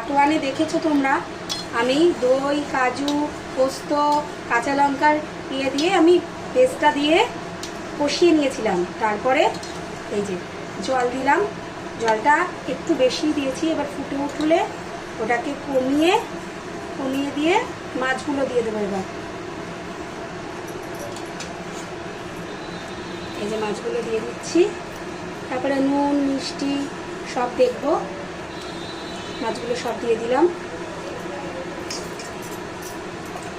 Part 1-এ দেখেছো তোমরা, আমি দই, কাজু, পোস্ত, কাঁচা লঙ্কার দিয়ে আমি পেস্টটা দিয়ে কষিয়ে নিয়েছিলাম। তারপরে এই যে জল দিলাম, জলটা একটু বেশি দিয়েছি। এবার ফুটে উঠলে ওটাকে কমিয়ে দিয়ে মাছগুলো দিয়ে দেবো। এবার এই যে মাছগুলো দিয়ে দিচ্ছি। তারপরে নুন মিষ্টি সব দেখবো। মাছগুলো সব দিয়ে দিলাম।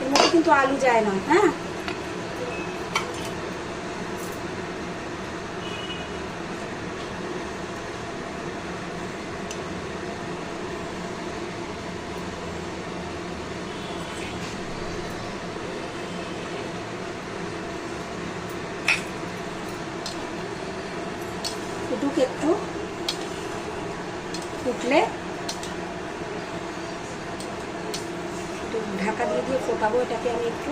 এর মধ্যে কিন্তু আলু যায় না। হ্যাঁ, ফুটুক, একটু ফুটলে ঢাকা দিয়ে ফোটাবো এটাকে। আমি একটু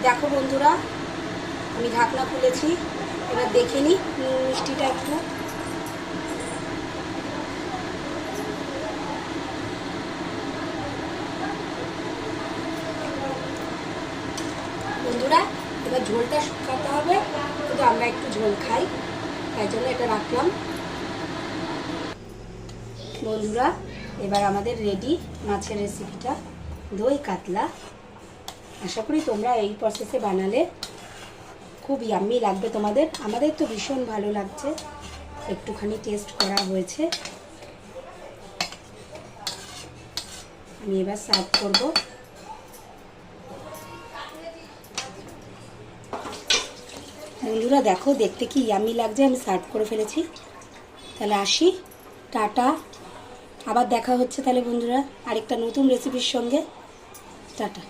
দেখো বন্ধুরা, আমি ঢাকনা খুলেছি। এবার দেখে নিই মিষ্টিটা একটু। বন্ধুরা, এবার ঝোলটা শুকাতে হবে, কিন্তু আমরা একটু ঝোল খাই, তাই জন্য এটা রাখলাম। বন্ধুরা, এবার আমাদের রেডি মাছের রেসিপিটা, দই কাতলা। আশা করি তোমরা এই প্রসেসে বানালে খুব ইয়াম্মি লাগবে তোমাদের। আমাদের তো ভীষণ ভালো লাগছে। একটুখানি টেস্ট করা হয়েছে। আমি এবার সার্ভ করব। বন্ধুরা দেখো, দেখতে কি ইয়াম্মি লাগছে। আমি সার্ভ করে ফেলেছি। তাহলে আসি, টাটা। আবার দেখা হচ্ছে তাহলে বন্ধুরা আরেকটা নতুন রেসিপির সঙ্গে। টাটা।